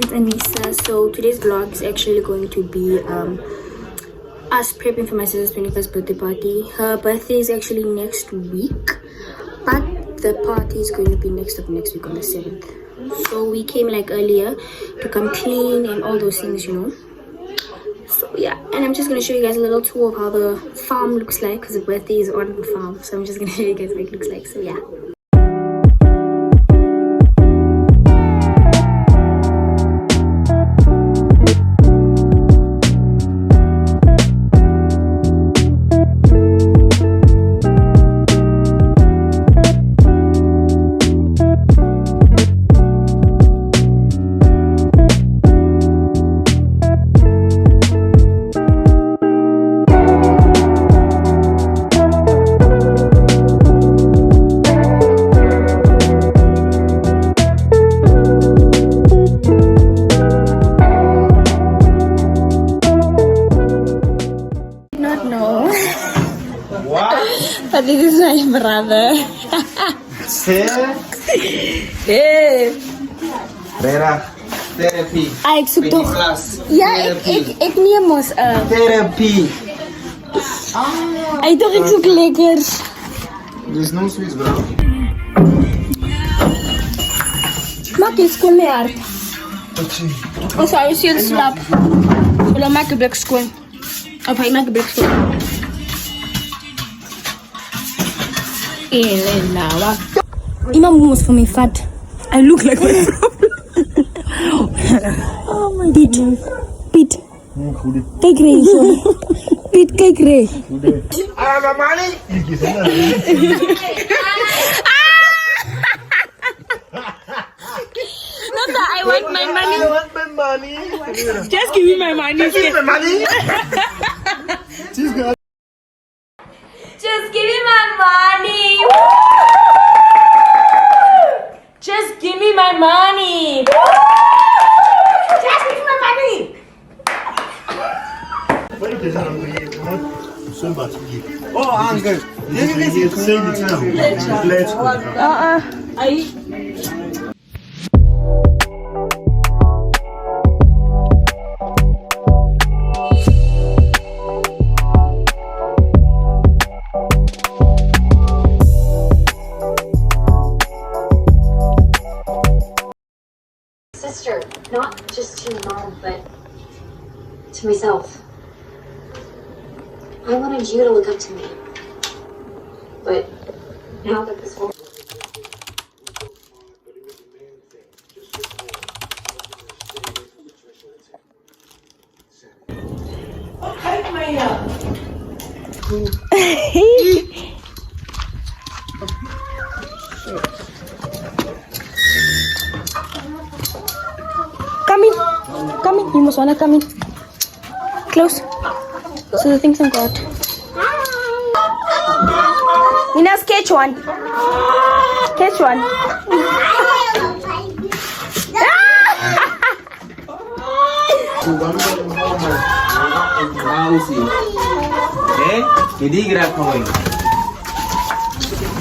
it's Anissa. So today's vlog is actually going to be us prepping for my sister's 21st birthday party. Her birthday is actually next week, but the party is going to be next week on the 7th. So we came like earlier to come clean and all those things, you know. So yeah, and I'm just gonna show you guys a little tour of how the farm looks like, because the birthday is on the farm. So I'm just gonna show you guys what it looks like. So yeah. But this is my brother. Hey. Therapy. Ik zoek toch. Ja, ik neem ons. Therapy. Ik zoek lekkers. There's no sweets, bro. Maak iets schoon mee hard. Oh, sorry, je ziet slap. Dan maak een blik schoon. Of hij maakt een blik schoon. Elena, wat? Iemand moest voor mij fat. I look like my problem. Oh my God. Piet. Kijk Ray. Piet, kijk Ray. Ah, money. Nanda, I want my money. I want my money. Just give me my money. Give me my money. Just give me my money. Just give me my money. Just give me my money. Oh, uncle. Sister, not just to your mom, but to myself. I wanted you to look up to me. But now that this whole Come in. You must wanna come in. Close. So the things can go out. Nina's catch one. Catch one. Jadi gerak kau.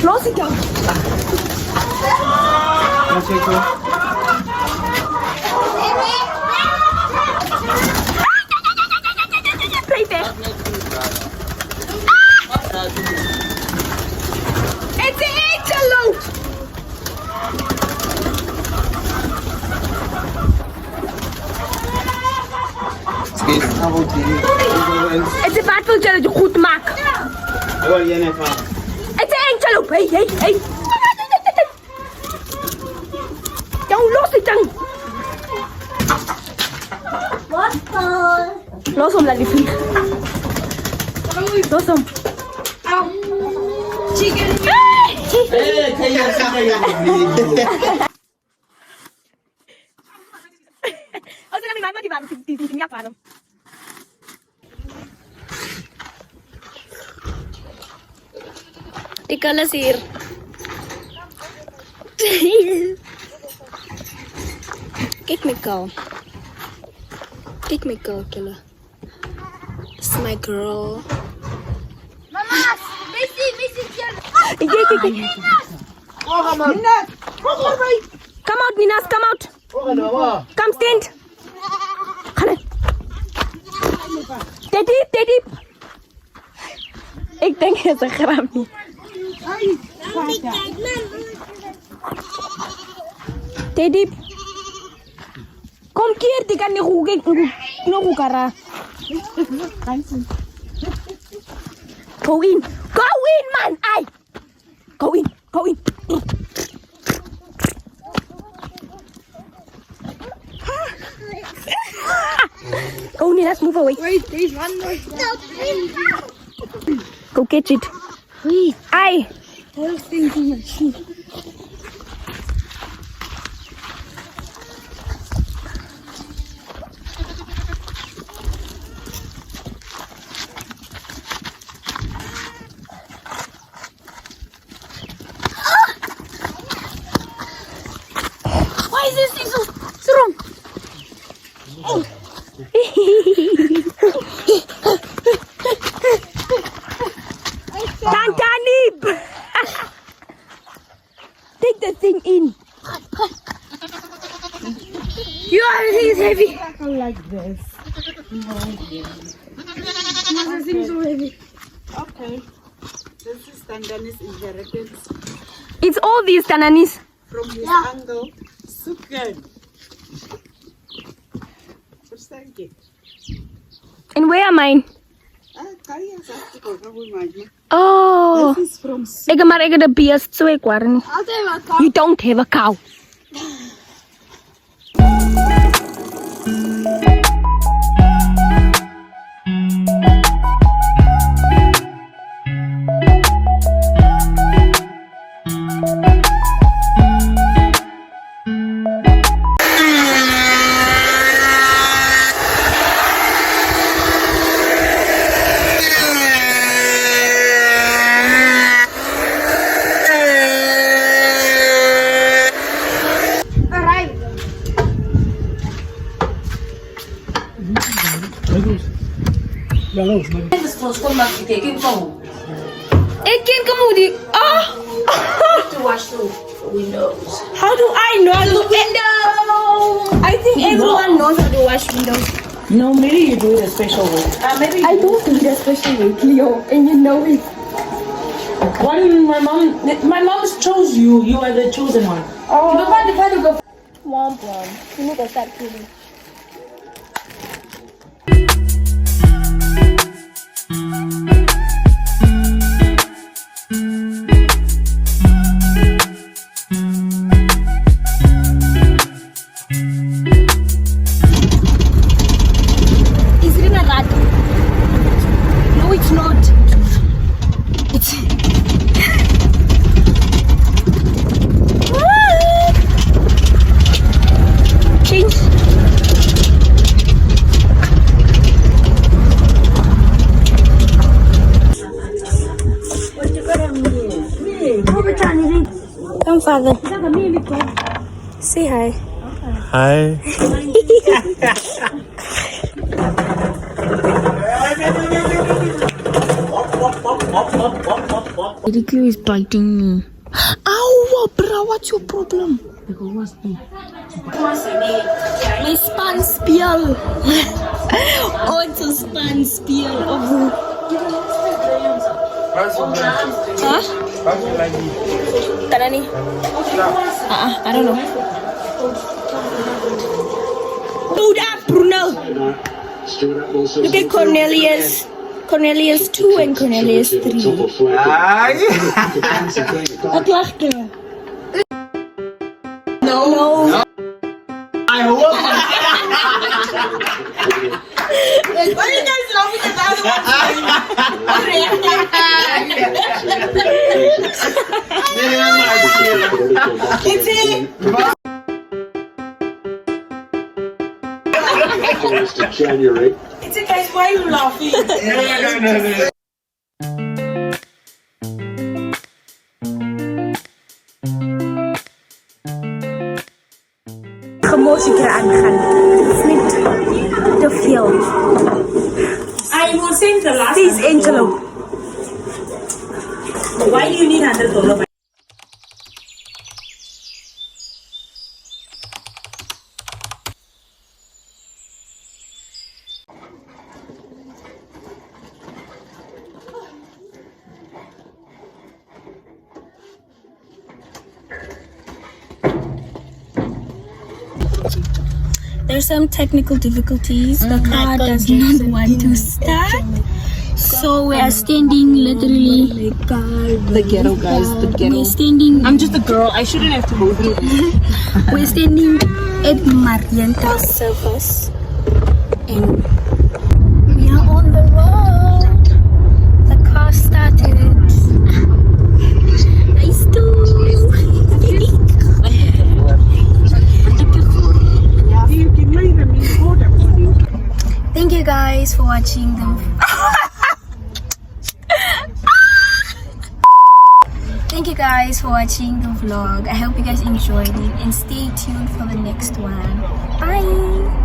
Close it down. Right there. It's an antelope. It's a battle dat je goed maakt. It's an antelope. Hey. Don't lose it dan. Los hem, laat die vliegen. Los hem. Chicken. Hey, Als ik aan die man die niet afhalen. Ik kan het hier. Kijk me kou. Kijk me kou, killer. This is my girl. Mama, Missy, kijk. Come on. Come out, Minas, come out. Come stand. Gaan. Teddy. Ik denk het is een grap niet. Teddy. Kom keer, die kan niet goed kara. Go in, man. Ay. Go in. Oh, nee, let's move away. Wait, there's one more. Go catch it. Wait, Ay. I was thinking of sheep. Why is this thing so strong? Tantanib! Take the thing in. You are, this is heavy. I like this. This thing so heavy. Okay. This is Tangani's inheritance It's all these Tananis. from his uncle, Sukan. Verstaan je? And where are mine? Kaya zegt ik ook nog hoe maak. Oh. This is from Ik heb de bias 2 kwarten. You don't have a cow. Ik ken Kamudi. Oh! To wash the windows. How do I know? The window! I think everyone knows how to wash windows. No, maybe you do it a special way. Maybe. I don't do it especially, Cleo, and you know it. Why didn't my mom? My mom chose you. You are the chosen one. Oh. Womp womp. You need to start cleaning. Is it in a rat? No, it's not. It's. Change. Come, father. Say hi. Hi. Ridiculous is biting me. Ow, bro, what's your problem? My span spiel. Oh, it's a span spiel. Oh. Huh? Tanani? I don't know. Hold up, Bruno. Look at Cornelius. Cornelius 2 and Cornelius 3. Wat lacht er? No. I hope. Why you guys laughing at that? January. It's a guys, why are you laughing? No. Gemotie eraan gaan. Het is niet te veel. I will send the last. Please, Angelo. Why do you need $100? There's some technical difficulties. The car does not want to start. So we are standing literally. The ghetto, guys. The ghetto. We're standing. I'm just a girl. I shouldn't have to go through this. We're standing at Marienta's service. And we are on the road. The car started. Nice too. Thank you guys for watching the Thank you guys for watching the vlog. I hope you guys enjoyed it and stay tuned for the next one. Bye.